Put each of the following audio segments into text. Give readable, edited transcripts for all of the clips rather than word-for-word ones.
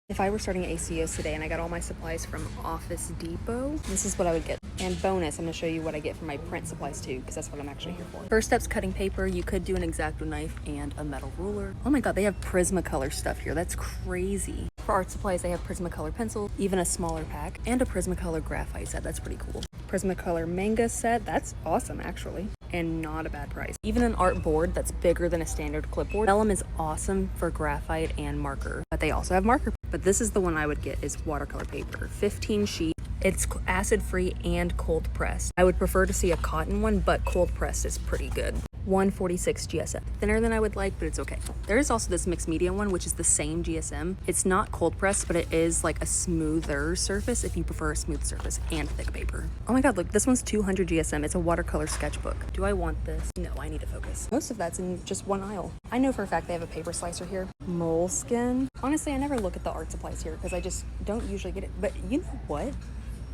If I were starting ACEOs today and I got all my supplies from Office Depot, this is what I would get. And bonus, I'm going to show you what I get for my print supplies too, because that's what I'm actually here for. First step's cutting paper. You could do an X-Acto knife and a metal ruler. Oh my god, they have Prismacolor stuff here. That's crazy. For art supplies, they have Prismacolor pencil, even a smaller pack, and a Prismacolor graphite set. That's pretty cool. Prismacolor manga set. That's awesome, actually. And not a bad price. Even an art board that's bigger than a standard clipboard. Vellum is awesome for graphite and marker, but they also have marker. But this is the one I would get, is watercolor paper. 15 sheet. It's acid free and cold pressed. I would prefer to see a cotton one, but cold pressed is pretty good. 146 GSM. Thinner than I would like, but it's okay. There is also this mixed media one, which is the same GSM. It's not cold pressed, but it is like a smoother surface if you prefer a smooth surface and thick paper. Oh my god, look, this one's 200 GSM. It's a watercolor sketchbook. Do I want this? No, I need to focus. Most of that's in just one aisle. I know for a fact they have a paper slicer here. Moleskin. Honestly, I never look at the art supplies here because I just don't usually get it. But you know what?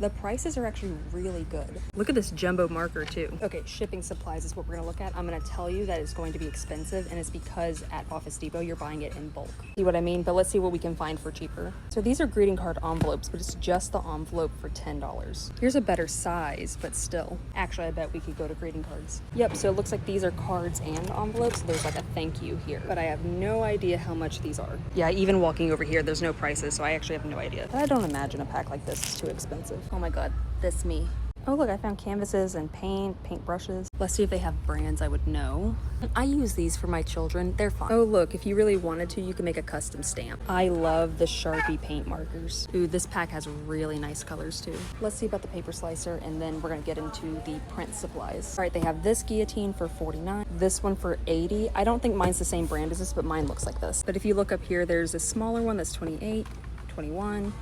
The prices are actually really good. Look at this jumbo marker too. Okay, shipping supplies is what we're gonna look at. I'm gonna tell you that it's going to be expensive, and it's because at Office Depot, you're buying it in bulk. See what I mean? But let's see what we can find for cheaper. So these are greeting card envelopes, but it's just the envelope for $10. Here's a better size, but still. Actually, I bet we could go to greeting cards. Yep, so it looks like these are cards and envelopes. There's like a thank you here, but I have no idea how much these are. Yeah, even walking over here, there's no prices, so I actually have no idea. But I don't imagine a pack like this is too expensive. Oh my god, this me. Oh look, I found canvases and paint brushes. Let's see if they have brands I would know. I use these for my children. They're fun. Oh look, if you really wanted to, you can make a custom stamp. I love the Sharpie paint markers. Ooh, this pack has really nice colors too. Let's see about the paper slicer, and then we're gonna get into the print supplies. All right, they have this guillotine for 49, this one for 80. I don't think mine's the same brand as this, but mine looks like this. But if you look up here, there's a smaller one that's 28, 21,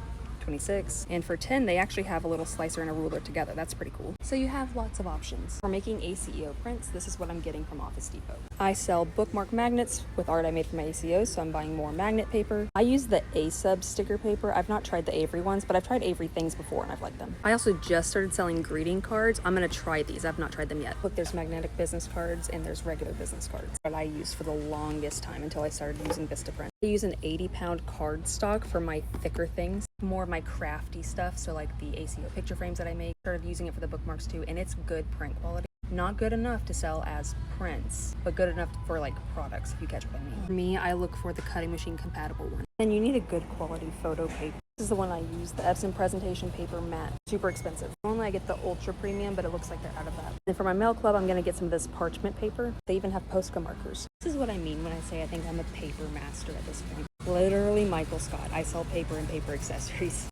26, and for 10 they actually have a little slicer and a ruler together. That's pretty cool. So you have lots of options. For making ACEO prints, this is what I'm getting from Office Depot. I sell bookmark magnets with art I made for my ACEOs, so I'm buying more magnet paper. I use the ACEOs sticker paper. I've not tried the Avery ones, but I've tried Avery things before and I've liked them. I also just started selling greeting cards. I'm gonna try these. I've not tried them yet. Look, there's magnetic business cards and there's regular business cards that I used for the longest time until I started using Vistaprint. I use an 80-pound card stock for my thicker things, more of my crafty stuff, so like the ACEO picture frames that I make. Started using it for the bookmarks too, and it's good print quality. Not good enough to sell as prints, but good enough for like products, if you catch what I mean. For me, I look for the cutting machine compatible one. And you need a good quality photo paper. This is the one I use, the Epson presentation paper matte. Super expensive. Normally I get the ultra premium, but it looks like they're out of that. And for my mail club, I'm gonna get some of this parchment paper. They even have Posca markers. This is what I mean when I say I think I'm a paper master at this point. Literally Michael Scott. I sell paper and paper accessories.